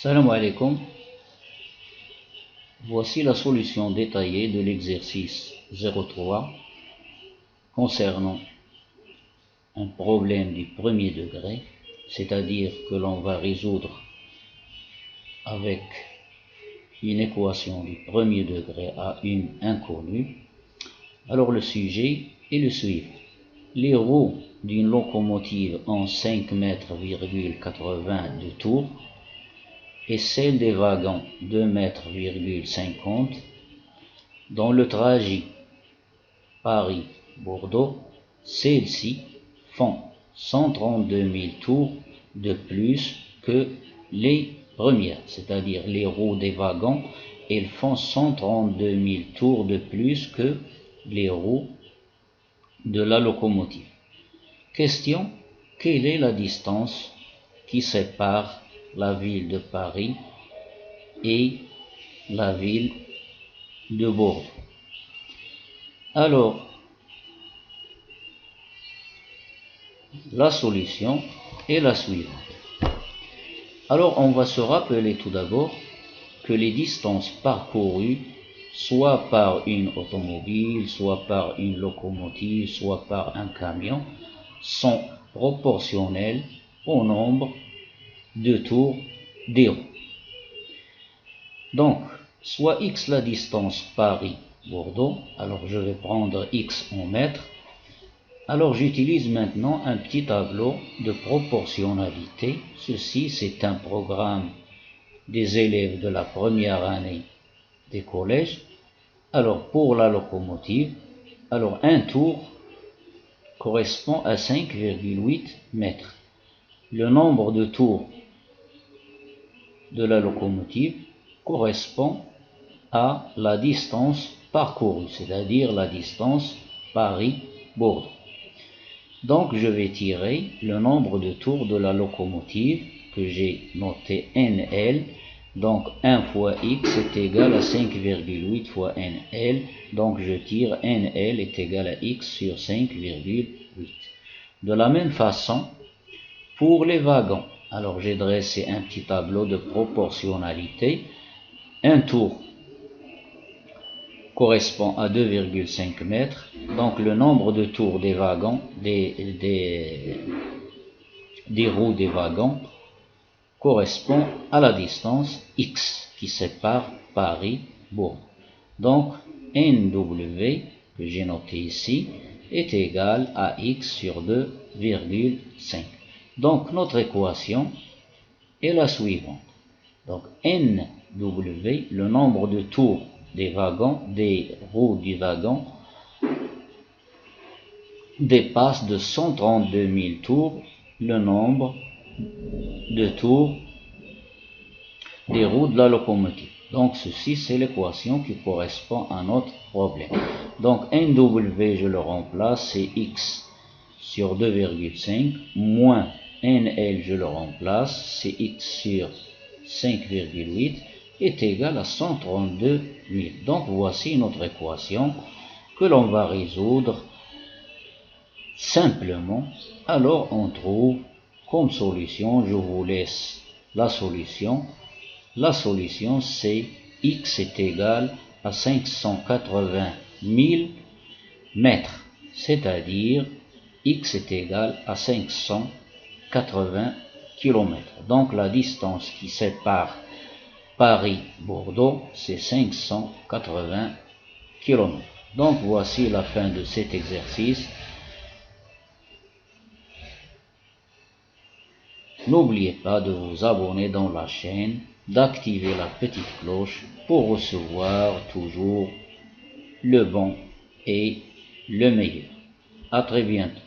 Salam alaikum. Voici la solution détaillée de l'exercice 03 concernant un problème du premier degré, c'est-à-dire que l'on va résoudre avec une équation du premier degré à une inconnue. Alors le sujet est le suivant. Les roues d'une locomotive ont 5 mètres, 80 de tour et celles des wagons 2 mètres, 50. Dans le trajet Paris-Bordeaux, celles-ci font 132 000 tours de plus que les premières, c'est-à-dire les roues des wagons, elles font 132 000 tours de plus que les roues de la locomotive. Question: quelle est la distance qui sépare la ville de Paris et la ville de Bordeaux? Alors, la solution est la suivante. Alors, on va se rappeler tout d'abord que les distances parcourues, soit par une automobile, soit par une locomotive, soit par un camion, sont proportionnelles au nombre de tours des roues. Donc, soit x la distance Paris-Bordeaux, alors je vais prendre x en mètres. Alors j'utilise maintenant un petit tableau de proportionnalité. Ceci, c'est un programme des élèves de la première année des collèges. Alors pour la locomotive, alors un tour correspond à 5,8 mètres. Le nombre de tours de la locomotive correspond à la distance parcourue, c'est-à-dire la distance Paris-Bordeaux. Donc je vais tirer le nombre de tours de la locomotive que j'ai noté NL. Donc 1 fois X est égal à 5,8 fois NL. Donc je tire NL est égal à X sur 5,8. De la même façon, pour les wagons, alors j'ai dressé un petit tableau de proportionnalité. Un tour correspond à 2,5 mètres. Donc le nombre de tours des wagons, des roues des wagons, correspond à la distance X qui sépare Paris-Bordeaux. Donc NW, que j'ai noté ici, est égal à X sur 2,5. Donc notre équation est la suivante. Donc NW, le nombre de tours des wagons, des roues du wagon, dépasse de 132 000 tours le nombre de tours des roues de la locomotive. Donc ceci, c'est l'équation qui correspond à notre problème. Donc NW, je le remplace, c'est X sur 2,5 moins NL, je le remplace, c'est X sur 5,8 est égal à 132 000. Donc voici notre équation que l'on va résoudre simplement. Alors on trouve comme solution, je vous laisse la solution. La solution, c'est X est égal à 580 000 mètres, c'est-à-dire X est égal à 580 km. Donc la distance qui sépare Paris-Bordeaux, c'est 580 km. Donc voici la fin de cet exercice. N'oubliez pas de vous abonner dans la chaîne, d'activer la petite cloche pour recevoir toujours le bon et le meilleur. À très bientôt.